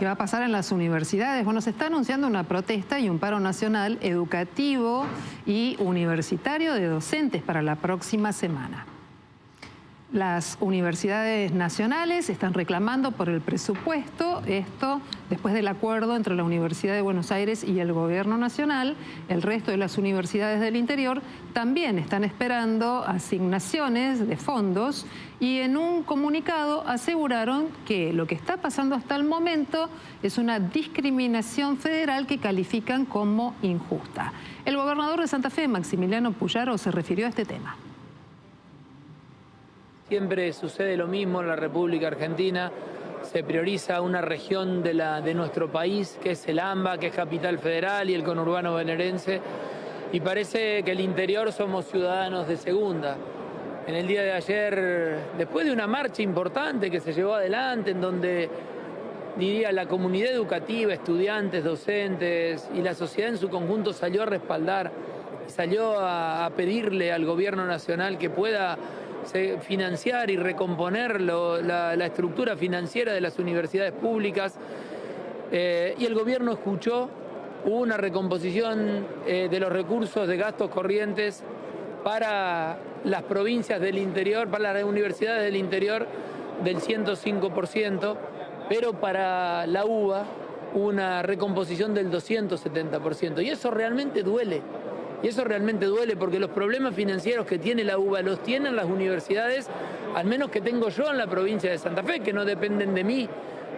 ¿Qué va a pasar en las universidades? Bueno, se está anunciando una protesta y un paro nacional educativo y universitario de docentes para la próxima semana. Las universidades nacionales están reclamando por el presupuesto, esto después del acuerdo entre la Universidad de Buenos Aires y el Gobierno Nacional. El resto de las universidades del interior también están esperando asignaciones de fondos y en un comunicado aseguraron que lo que está pasando hasta el momento es una discriminación federal que califican como injusta. El gobernador de Santa Fe, Maximiliano Puyaro, se refirió a este tema. Siempre sucede lo mismo en la República Argentina, se prioriza una región de nuestro país, que es el AMBA, que es Capital Federal, y el conurbano bonaerense, y parece que el interior somos ciudadanos de segunda. En el día de ayer, después de una marcha importante que se llevó adelante, en donde, diría, la comunidad educativa, estudiantes, docentes y la sociedad en su conjunto salió a respaldar, salió a pedirle al gobierno nacional que pueda financiar y recomponer la estructura financiera de las universidades públicas, y el gobierno escuchó. Hubo una recomposición de los recursos de gastos corrientes para las provincias del interior, para las universidades del interior, del 105%, pero para la UBA una recomposición del 270%, y eso realmente duele. Y eso realmente duele porque los problemas financieros que tiene la UBA los tienen las universidades, al menos que tengo yo en la provincia de Santa Fe, que no dependen de mí,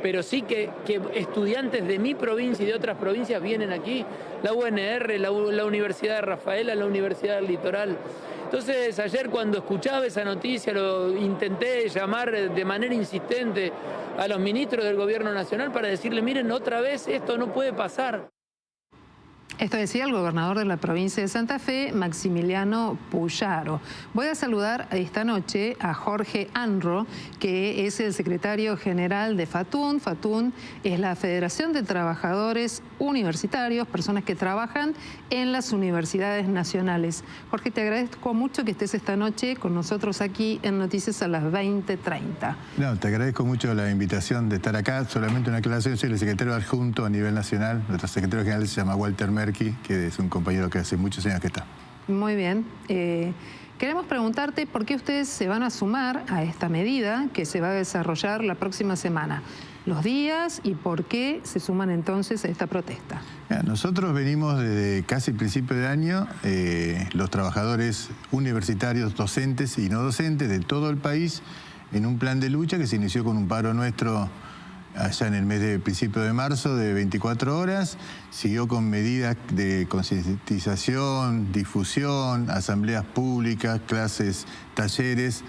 pero sí que estudiantes de mi provincia y de otras provincias vienen aquí, la UNR, la Universidad de Rafaela, la Universidad del Litoral. Entonces, ayer cuando escuchaba esa noticia, lo intenté llamar de manera insistente a los ministros del Gobierno Nacional para decirle, miren, otra vez esto no puede pasar. Esto decía el gobernador de la provincia de Santa Fe, Maximiliano Puyaro. Voy a saludar esta noche a Jorge Anro, que es el secretario general de FATUN. FATUN es la Federación de Trabajadores Universitarios, personas que trabajan en las universidades nacionales. Jorge, te agradezco mucho que estés esta noche con nosotros aquí en Noticias a las 20:30. No, te agradezco mucho la invitación de estar acá. Solamente una aclaración, soy el secretario adjunto a nivel nacional. Nuestro secretario general se llama Walter Merky, que es un compañero que hace muchos años que está. Muy bien. Queremos preguntarte por qué ustedes se van a sumar a esta medida que se va a desarrollar la próxima semana. Los días y por qué se suman entonces a esta protesta. Nosotros venimos desde casi el principio de año, los trabajadores universitarios, docentes y no docentes de todo el país, en un plan de lucha que se inició con un paro nuestro allá en el mes de principio de marzo de 24 horas, siguió con medidas de concientización, difusión, asambleas públicas, clases, talleres,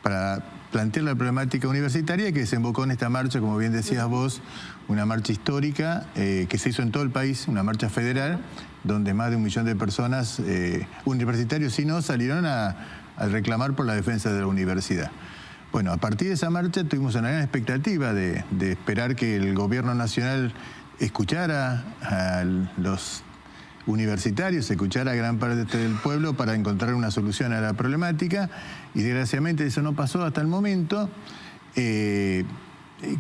para plantear la problemática universitaria que desembocó en esta marcha, como bien decías vos, una marcha histórica que se hizo en todo el país, una marcha federal, donde más de 1 millón de personas, universitarios y no, salieron a reclamar por la defensa de la universidad. Bueno, a partir de esa marcha tuvimos una gran expectativa de esperar que el gobierno nacional escuchara a los universitarios, escuchara a gran parte del pueblo para encontrar una solución a la problemática, y desgraciadamente eso no pasó hasta el momento.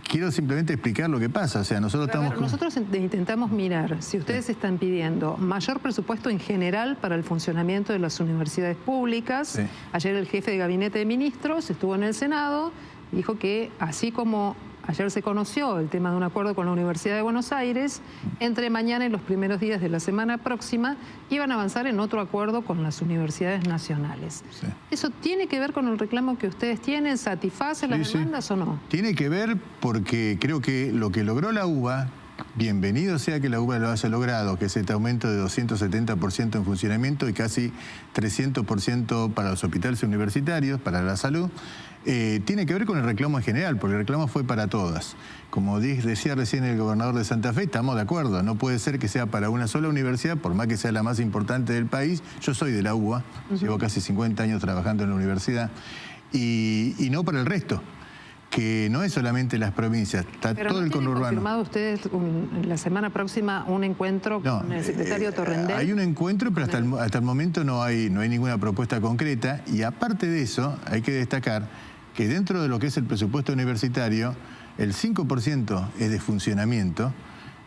Quiero simplemente explicar lo que pasa. O sea, nosotros intentamos mirar si ustedes están pidiendo mayor presupuesto en general para el funcionamiento de las universidades públicas. Sí. Ayer el jefe de gabinete de ministros estuvo en el Senado, dijo que así como ayer se conoció el tema de un acuerdo con la Universidad de Buenos Aires, entre mañana y los primeros días de la semana próxima iban a avanzar en otro acuerdo con las universidades nacionales. Sí. ¿Eso tiene que ver con el reclamo que ustedes tienen? ¿Satisface las demandas o no? Tiene que ver porque creo que lo que logró la UBA, bienvenido sea que la UBA lo haya logrado, que es este aumento de 270% en funcionamiento y casi 300% para los hospitales universitarios, para la salud, tiene que ver con el reclamo en general, porque el reclamo fue para todas. Como decía recién el gobernador de Santa Fe, estamos de acuerdo, no puede ser que sea para una sola universidad, por más que sea la más importante del país. Yo soy de la UBA, llevo casi 50 años trabajando en la universidad, y no para el resto, que no es solamente las provincias, está todo el conurbano. ¿Han confirmado ustedes la semana próxima un encuentro con el secretario Torrendel? Hay un encuentro, pero hasta el momento no hay ninguna propuesta concreta, y aparte de eso hay que destacar que dentro de lo que es el presupuesto universitario, el 5% es de funcionamiento,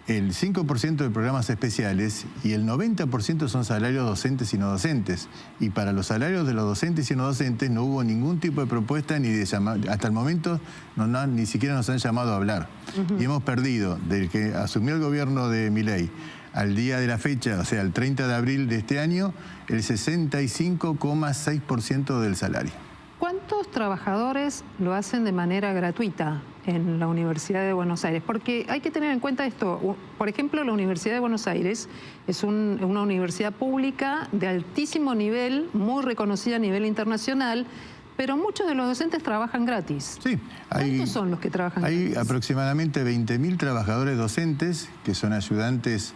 el 5% de programas especiales y el 90% son salarios docentes y no docentes. Y para los salarios de los docentes y no docentes no hubo ningún tipo de propuesta ni de llamada. Hasta el momento ni siquiera nos han llamado a hablar. Y hemos perdido, desde que asumió el gobierno de Milei al día de la fecha, o sea, el 30 de abril de este año, el 65,6% del salario. ¿Cuántos trabajadores lo hacen de manera gratuita en la Universidad de Buenos Aires? Porque hay que tener en cuenta esto. Por ejemplo, la Universidad de Buenos Aires es una universidad pública de altísimo nivel, muy reconocida a nivel internacional, pero muchos de los docentes trabajan gratis. Sí. ¿Cuántos son los que trabajan gratis? Hay aproximadamente 20.000 trabajadores docentes que son ayudantes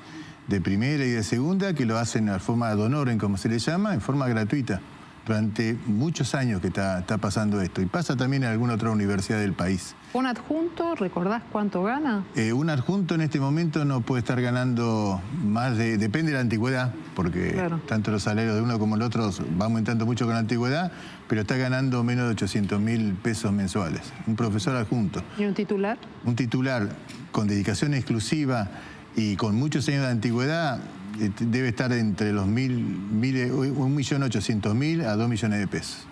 de primera y de segunda, que lo hacen de forma ad honorem, como se le llama, en forma gratuita. Durante muchos años que está pasando esto. Y pasa también en alguna otra universidad del país. ¿Un adjunto, recordás cuánto gana? Un adjunto en este momento no puede estar ganando más de... Depende de la antigüedad, porque claro, tanto los salarios de uno como el otro va aumentando mucho con la antigüedad, pero está ganando menos de 800.000 pesos mensuales. Un profesor adjunto. ¿Y un titular? Un titular con dedicación exclusiva y con muchos años de antigüedad debe estar entre los 1.800.000 a 2 millones de pesos.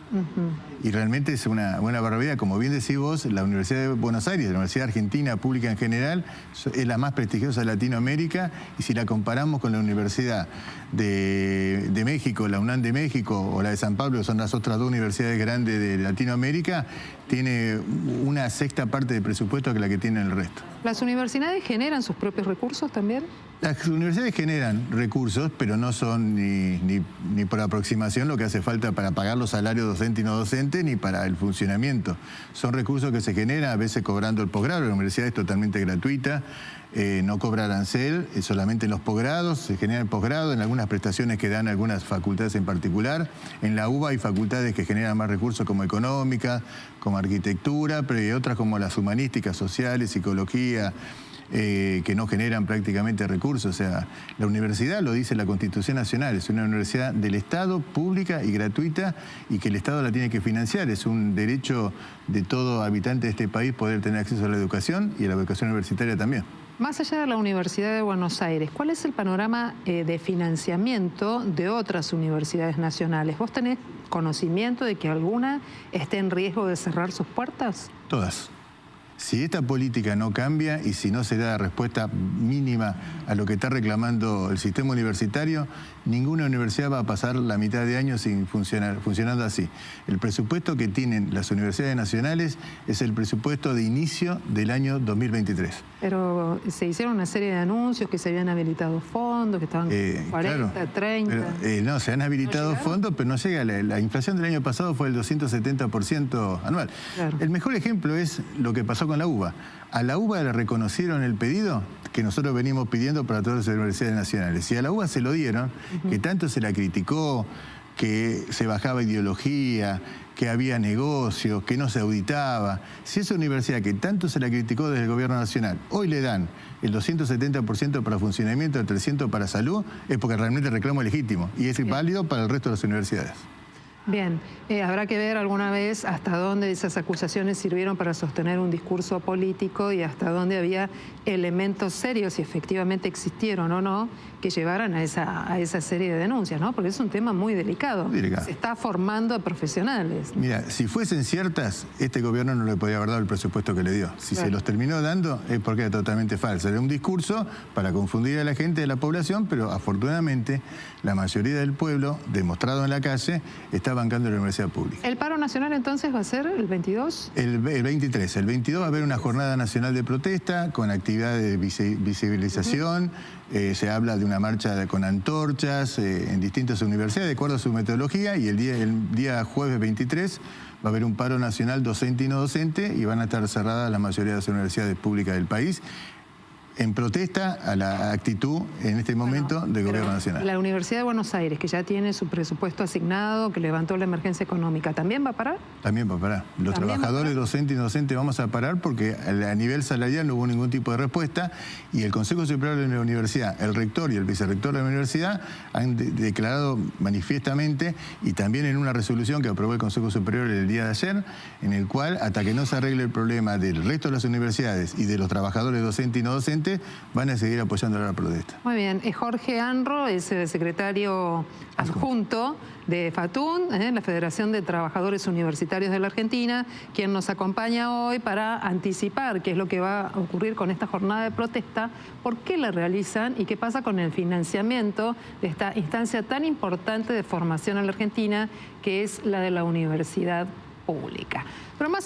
Y realmente es una barbaridad. Como bien decís vos, la Universidad de Buenos Aires, la Universidad Argentina Pública en general, es la más prestigiosa de Latinoamérica, y si la comparamos con la Universidad de México, la UNAM de México o la de San Pablo, que son las otras dos universidades grandes de Latinoamérica, tiene una sexta parte de presupuesto que la que tiene el resto. ¿Las universidades generan sus propios recursos también? Las universidades generan recursos, pero no son ni por aproximación lo que hace falta para pagar los salarios docentes y no docentes, ni para el funcionamiento. Son recursos que se generan a veces cobrando el posgrado. La universidad es totalmente gratuita, no cobra arancel, solamente en los posgrados, se genera el posgrado, en algunas prestaciones que dan algunas facultades en particular. En la UBA hay facultades que generan más recursos como económica, como arquitectura, pero hay otras como las humanísticas, sociales, psicología, que no generan prácticamente recursos. O sea, la universidad, lo dice la Constitución Nacional, es una universidad del Estado, pública y gratuita, y que el Estado la tiene que financiar. Es un derecho de todo habitante de este país poder tener acceso a la educación, y a la educación universitaria también. Más allá de la Universidad de Buenos Aires, ¿cuál es el panorama de financiamiento de otras universidades nacionales? ¿Vos tenés conocimiento de que alguna esté en riesgo de cerrar sus puertas? Todas. Si esta política no cambia y si no se da respuesta mínima a lo que está reclamando el sistema universitario, ninguna universidad va a pasar la mitad de año sin funcionando así. El presupuesto que tienen las universidades nacionales es el presupuesto de inicio del año 2023. Pero se hicieron una serie de anuncios que se habían habilitado fondos, que estaban 40, claro, 30... Pero, no, se han habilitado fondos, pero no llega. La inflación del año pasado fue el 270% anual. Claro. El mejor ejemplo es lo que pasó con la UBA. A la UBA le reconocieron el pedido que nosotros venimos pidiendo para todas las universidades nacionales. Y a la UBA se lo dieron, que tanto se la criticó, que se bajaba ideología, que había negocios, que no se auditaba. Si esa universidad que tanto se la criticó desde el gobierno nacional, hoy le dan el 270% para funcionamiento, el 300% para salud, es porque realmente el reclamo es legítimo y es válido para el resto de las universidades. Bien, habrá que ver alguna vez hasta dónde esas acusaciones sirvieron para sostener un discurso político y hasta dónde había elementos serios, si efectivamente existieron o no, que llevaran a esa serie de denuncias, ¿no? Porque es un tema muy delicado. Se está formando a profesionales. Mira, si fuesen ciertas, este gobierno no le podía haber dado el presupuesto que le dio. Si se los terminó dando es porque era totalmente falso. Era un discurso para confundir a la gente de la población, pero afortunadamente la mayoría del pueblo, demostrado en la calle, está bancando la universidad pública. ¿El paro nacional entonces va a ser el 22? El 23. El 22 va a haber una jornada nacional de protesta con actividades de visibilización. Se habla de una marcha con antorchas en distintas universidades de acuerdo a su metodología, y el día jueves 23 va a haber un paro nacional docente y no docente, y van a estar cerradas la mayoría de las universidades públicas del país. en protesta a la actitud en este momento del Gobierno Nacional. La Universidad de Buenos Aires, que ya tiene su presupuesto asignado, que levantó la emergencia económica, ¿también va a parar? También va a parar. Los trabajadores, docentes y no docentes vamos a parar porque a nivel salarial no hubo ningún tipo de respuesta y el Consejo Superior de la Universidad, el rector y el vicerrector de la universidad han declarado manifiestamente y también en una resolución que aprobó el Consejo Superior el día de ayer, en el cual hasta que no se arregle el problema del resto de las universidades y de los trabajadores docentes y no docentes, van a seguir apoyando la protesta. Muy bien. Jorge Anro es el secretario adjunto de FATUN, la Federación de Trabajadores Universitarios de la Argentina, quien nos acompaña hoy para anticipar qué es lo que va a ocurrir con esta jornada de protesta, por qué la realizan y qué pasa con el financiamiento de esta instancia tan importante de formación en la Argentina, que es la de la universidad pública. Pero más